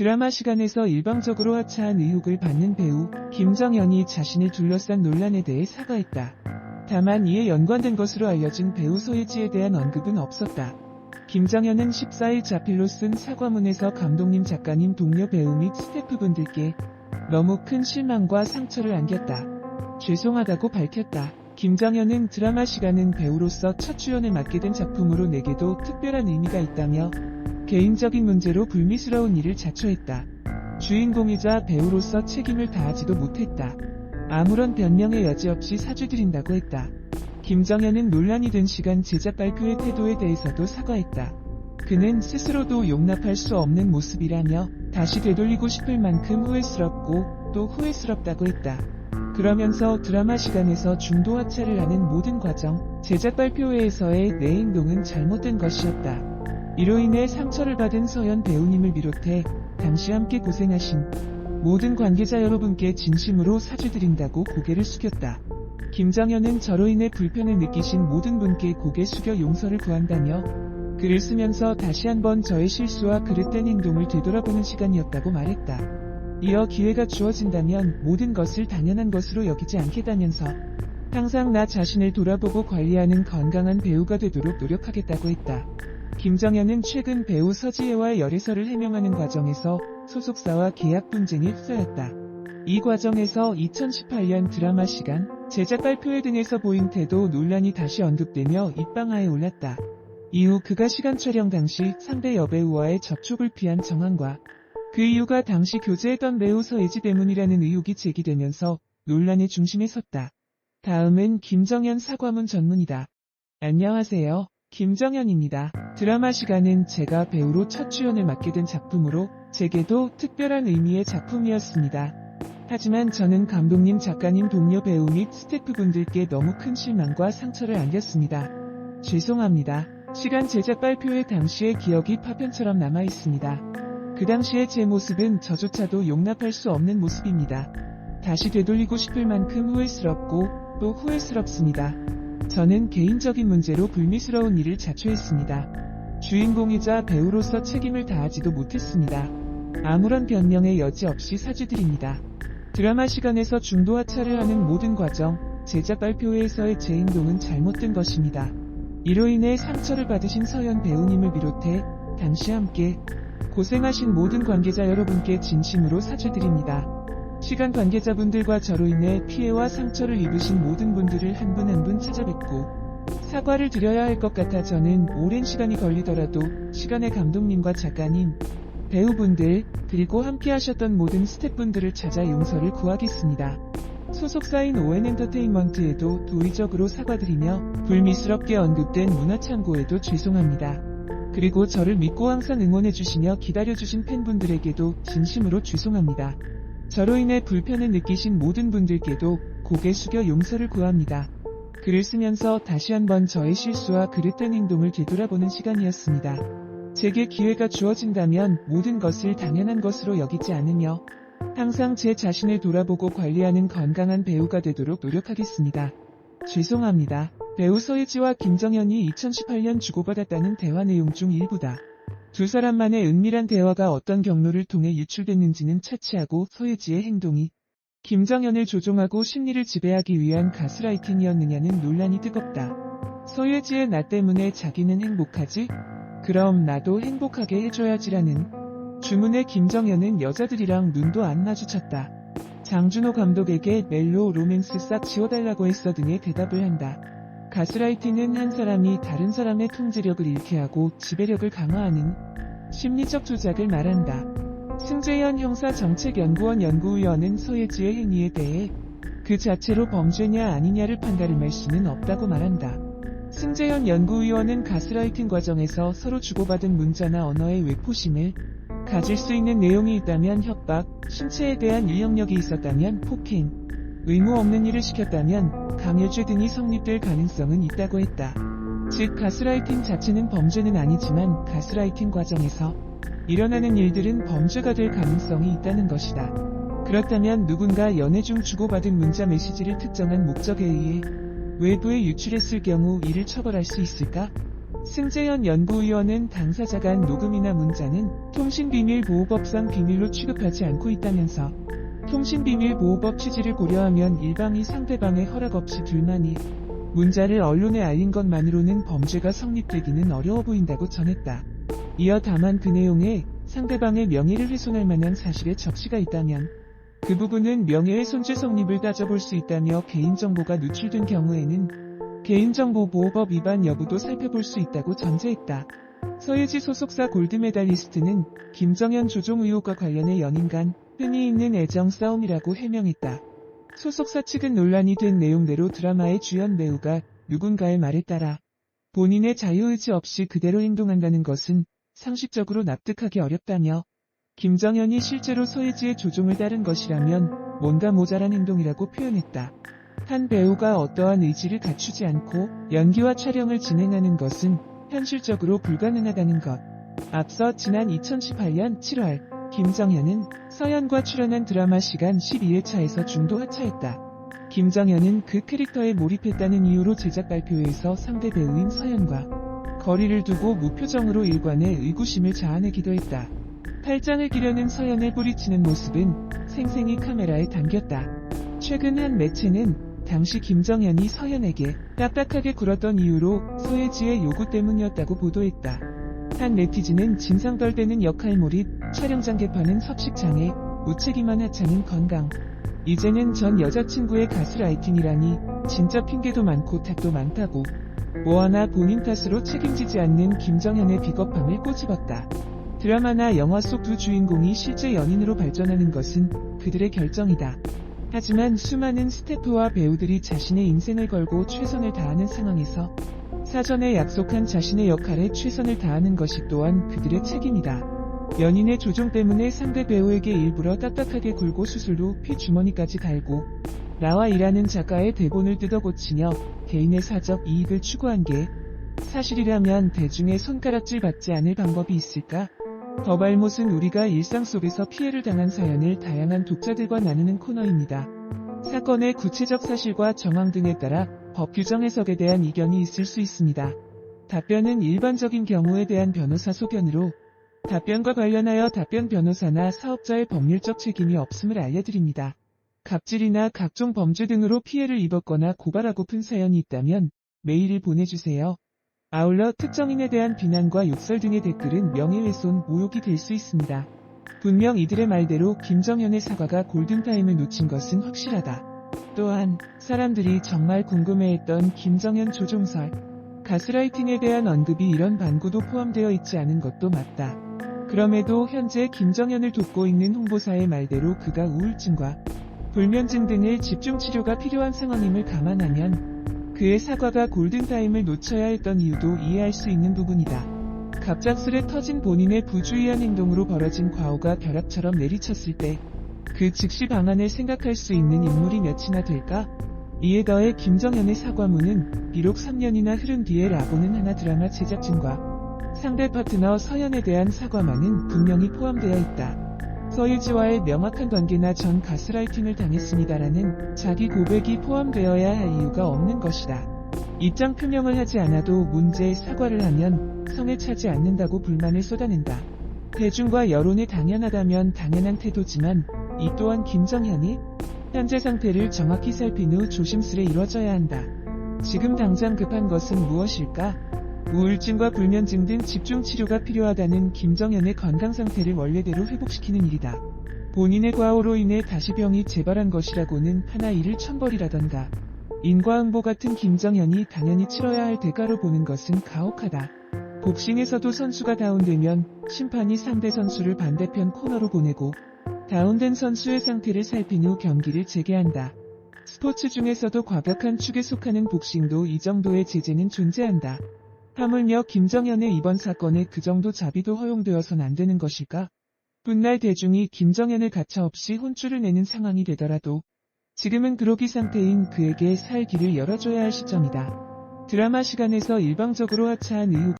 드라마 시간에서 일방적으로 하차한 의혹을 받는 배우 김정현이 자신을 둘러싼 논란에 대해 사과했다. 다만 이에 연관된 것으로 알려진 배우 소혜지에 대한 언급은 없었다. 김정현은 14일 자필로 쓴 사과문에서 감독님, 작가님, 동료 배우 및 스태프분들께 너무 큰 실망과 상처를 안겼다. 죄송하다고 밝혔다. 김정현은 드라마 시간은 배우로서 첫 주연을 맡게 된 작품으로 내게도 특별한 의미가 있다며 개인적인 문제로 불미스러운 일을 자초했다. 주인공이자 배우로서 책임을 다하지도 못했다. 아무런 변명의 여지 없이 사죄드린다고 했다. 김정현은 논란이 된 시간 제작 발표의 태도에 대해서도 사과했다. 그는 스스로도 용납할 수 없는 모습이라며 다시 되돌리고 싶을 만큼 후회스럽고 또 후회스럽다고 했다. 그러면서 드라마 시간에서 중도 하차를 하는 모든 과정, 제작 발표회에서의 내 행동은 잘못된 것이었다. 이로 인해 상처를 받은 서현 배우님을 비롯해 당시 함께 고생하신 모든 관계자 여러분께 진심으로 사죄드린다고 고개를 숙였다. 김정현은 저로 인해 불편을 느끼신 모든 분께 고개 숙여 용서를 구한다며 글을 쓰면서 다시 한번 저의 실수와 그릇된 행동을 되돌아보는 시간이었다고 말했다. 이어 기회가 주어진다면 모든 것을 당연한 것으로 여기지 않겠다면서 항상 나 자신을 돌아보고 관리하는 건강한 배우가 되도록 노력하겠다고 했다. 김정현은 최근 배우 서지혜와의 열애설을 해명하는 과정에서 소속사와 계약 분쟁이 휩싸였다. 이 과정에서 2018년 드라마 시간, 제작 발표회 등에서 보인 태도 논란이 다시 언급되며 입방아에 올랐다. 이후 그가 시간 촬영 당시 상대 여배우와의 접촉을 피한 정황과 그 이유가 당시 교제했던 배우 서혜지 때문이라는 의혹이 제기되면서 논란의 중심에 섰다. 다음은 김정현 사과문 전문이다. 안녕하세요. 김정현입니다. 드라마 시간은 제가 배우로 첫 주연을 맡게 된 작품으로 제게도 특별한 의미의 작품이었습니다. 하지만 저는 감독님, 작가님, 동료 배우 및 스태프분들께 너무 큰 실망과 상처를 안겼습니다. 죄송합니다. 시간 제작 발표회 당시의 기억이 파편처럼 남아있습니다. 그 당시의 제 모습은 저조차도 용납할 수 없는 모습입니다. 다시 되돌리고 싶을 만큼 후회스럽고 또 후회스럽습니다. 저는 개인적인 문제로 불미스러운 일을 자초했습니다. 주인공이자 배우로서 책임을 다하지도 못했습니다. 아무런 변명의 여지 없이 사죄드립니다. 드라마 시간에서 중도 하차를 하는 모든 과정, 제작 발표회에서의 제 행동은 잘못된 것입니다. 이로 인해 상처를 받으신 서현 배우님을 비롯해 당시 함께 고생하신 모든 관계자 여러분께 진심으로 사죄드립니다. 시간 관계자분들과 저로 인해 피해와 상처를 입으신 모든 분들을 한 분 한 분 찾아뵙고 사과를 드려야 할 것 같아 저는 오랜 시간이 걸리더라도 시간의 감독님과 작가님, 배우분들, 그리고 함께 하셨던 모든 스태프분들을 찾아 용서를 구하겠습니다. 소속사인 ON엔터테인먼트에도 도의적으로 사과드리며 불미스럽게 언급된 문화창고에도 죄송합니다. 그리고 저를 믿고 항상 응원해주시며 기다려주신 팬분들에게도 진심으로 죄송합니다. 저로 인해 불편을 느끼신 모든 분들께도 고개 숙여 용서를 구합니다. 글을 쓰면서 다시 한번 저의 실수와 그릇된 행동을 되돌아보는 시간이었습니다. 제게 기회가 주어진다면 모든 것을 당연한 것으로 여기지 않으며 항상 제 자신을 돌아보고 관리하는 건강한 배우가 되도록 노력하겠습니다. 죄송합니다. 배우 서혜지와 김정현이 2018년 주고받았다는 대화 내용 중 일부다. 두 사람만의 은밀한 대화가 어떤 경로를 통해 유출됐는지는 차치하고 서혜지의 행동이 김정현을 조종하고 심리를 지배하기 위한 가스라이팅이었느냐는 논란이 뜨겁다. 서혜지의 나 때문에 자기는 행복하지? 그럼 나도 행복하게 해줘야지라는 주문에 김정현은 여자들이랑 눈도 안 마주쳤다. 장준호 감독에게 멜로 로맨스 싹 지워달라고 했어 등의 대답을 한다. 가스라이팅은 한 사람이 다른 사람의 통제력을 잃게 하고 지배력을 강화하는 심리적 조작을 말한다. 승재현 형사정책연구원 연구위원은 서혜지의 행위에 대해 그 자체로 범죄냐 아니냐를 판가름할 수는 없다고 말한다. 승재현 연구위원은 가스라이팅 과정에서 서로 주고받은 문자나 언어의 외포심을 가질 수 있는 내용이 있다면 협박, 신체에 대한 인력력이 있었다면 폭행, 의무 없는 일을 시켰다면 강요죄 등이 성립될 가능성은 있다고 했다. 즉 가스라이팅 자체는 범죄는 아니지만 가스라이팅 과정에서 일어나는 일들은 범죄가 될 가능성이 있다는 것이다. 그렇다면 누군가 연애 중 주고받은 문자 메시지를 특정한 목적에 의해 외부에 유출했을 경우 이를 처벌할 수 있을까? 승재현 연구위원은 당사자 간 녹음이나 문자는 통신비밀보호법상 비밀로 취급하지 않고 있다면서 통신비밀보호법 취지를 고려하면 일방이 상대방의 허락 없이 둘만이 문자를 언론에 알린 것만으로는 범죄가 성립되기는 어려워 보인다고 전했다. 이어 다만 그 내용에 상대방의 명예를 훼손할 만한 사실의 적시가 있다면 그 부분은 명예훼손죄 성립을 따져볼 수 있다며 개인정보가 누출된 경우에는 개인정보보호법 위반 여부도 살펴볼 수 있다고 전제했다. 서예지 소속사 골드메달리스트는 김정현 조종 의혹과 관련해 연인 간 흔히 있는 애정 싸움이라고 해명했다. 소속사 측은 논란이 된 내용대로 드라마의 주연 배우가 누군가의 말에 따라 본인의 자유의지 없이 그대로 행동한다는 것은 상식적으로 납득하기 어렵다며 김정현이 실제로 서예지의 조종을 따른 것이라면 뭔가 모자란 행동이라고 표현했다. 한 배우가 어떠한 의지를 갖추지 않고 연기와 촬영을 진행하는 것은 현실적으로 불가능하다는 것. 앞서 지난 2018년 7월 김정현은 서연과 출연한 드라마 시간 12회차에서 중도 하차했다. 김정현은 그 캐릭터에 몰입했다는 이유로 제작 발표회에서 상대 배우인 서연과 거리를 두고 무표정으로 일관의 의구심을 자아내기도 했다. 팔짱을 끼려는 서연을 뿌리치는 모습은 생생히 카메라에 담겼다. 최근 한 매체는 당시 김정현이 서연에게 딱딱하게 굴었던 이유로 서예지의 요구 때문이었다고 보도했다. 한 네티즌은 진상 떨대는 역할 몰입, 촬영장 개판은 섭식장애, 무책임한 하찮은 건강. 이제는 전 여자친구의 가스라이팅이라니 진짜 핑계도 많고 탓도 많다고. 뭐하나 본인 탓으로 책임지지 않는 김정현의 비겁함을 꼬집었다. 드라마나 영화 속 두 주인공이 실제 연인으로 발전하는 것은 그들의 결정이다. 하지만 수많은 스태프와 배우들이 자신의 인생을 걸고 최선을 다하는 상황에서 사전에 약속한 자신의 역할에 최선을 다하는 것이 또한 그들의 책임이다. 연인의 조종 때문에 상대 배우에게 일부러 딱딱하게 굴고 수술로 피 주머니까지 달고 나와 일하는 작가의 대본을 뜯어고치며 개인의 사적 이익을 추구한 게 사실이라면 대중의 손가락질 받지 않을 방법이 있을까? 더발못은 우리가 일상 속에서 피해를 당한 사연을 다양한 독자들과 나누는 코너입니다. 사건의 구체적 사실과 정황 등에 따라 법 규정 해석에 대한 이견이 있을 수 있습니다. 답변은 일반적인 경우에 대한 변호사 소견으로 답변과 관련하여 답변 변호사나 사업자의 법률적 책임이 없음을 알려드립니다. 갑질이나 각종 범죄 등으로 피해를 입었거나 고발하고픈 사연이 있다면 메일을 보내주세요. 아울러 특정인에 대한 비난과 욕설 등의 댓글은 명예훼손, 모욕이 될 수 있습니다. 분명 이들의 말대로 김정현의 사과가 골든타임을 놓친 것은 확실하다. 또한 사람들이 정말 궁금해했던 김정현 조종설, 가스라이팅에 대한 언급이 이런 반구도 포함되어 있지 않은 것도 맞다. 그럼에도 현재 김정현을 돕고 있는 홍보사의 말대로 그가 우울증과 불면증 등의 집중치료가 필요한 상황임을 감안하면 그의 사과가 골든타임을 놓쳐야 했던 이유도 이해할 수 있는 부분이다. 갑작스레 터진 본인의 부주의한 행동으로 벌어진 과오가 벼락처럼 내리쳤을 때 그 즉시 방안을 생각할 수 있는 인물이 몇이나 될까? 이에 더해 김정현의 사과문은 비록 3년이나 흐른 뒤에 라고는 하나 드라마 제작진과 상대 파트너 서연에 대한 사과만은 분명히 포함되어 있다. 서예지와의 명확한 관계나 전 가스라이팅을 당했습니다라는 자기 고백이 포함되어야 할 이유가 없는 것이다. 입장 표명을 하지 않아도 문제의 사과를 하면 성에 차지 않는다고 불만을 쏟아낸다. 대중과 여론이 당연하다면 당연한 태도지만 이 또한 김정현이 현재 상태를 정확히 살핀 후 조심스레 이뤄져야 한다. 지금 당장 급한 것은 무엇일까? 우울증과 불면증 등 집중치료가 필요하다는 김정현의 건강 상태를 원래대로 회복시키는 일이다. 본인의 과오로 인해 다시 병이 재발한 것이라고는 하나 일을 천벌이라던가 인과응보 같은 김정현이 당연히 치러야 할 대가로 보는 것은 가혹하다. 복싱에서도 선수가 다운되면 심판이 상대 선수를 반대편 코너로 보내고 다운된 선수의 상태를 살핀 후 경기를 재개한다. 스포츠 중에서도 과격한 축에 속하는 복싱도 이 정도의 제재는 존재한다. 하물며 김정현의 이번 사건에 그 정도 자비도 허용되어선 안 되는 것일까? 훗날 대중이 김정현을 가차없이 혼쭐을 내는 상황이 되더라도 지금은 그러기 상태인 그에게 살 길을 열어줘야 할 시점이다. 드라마 시간에서 일방적으로 하차한 의혹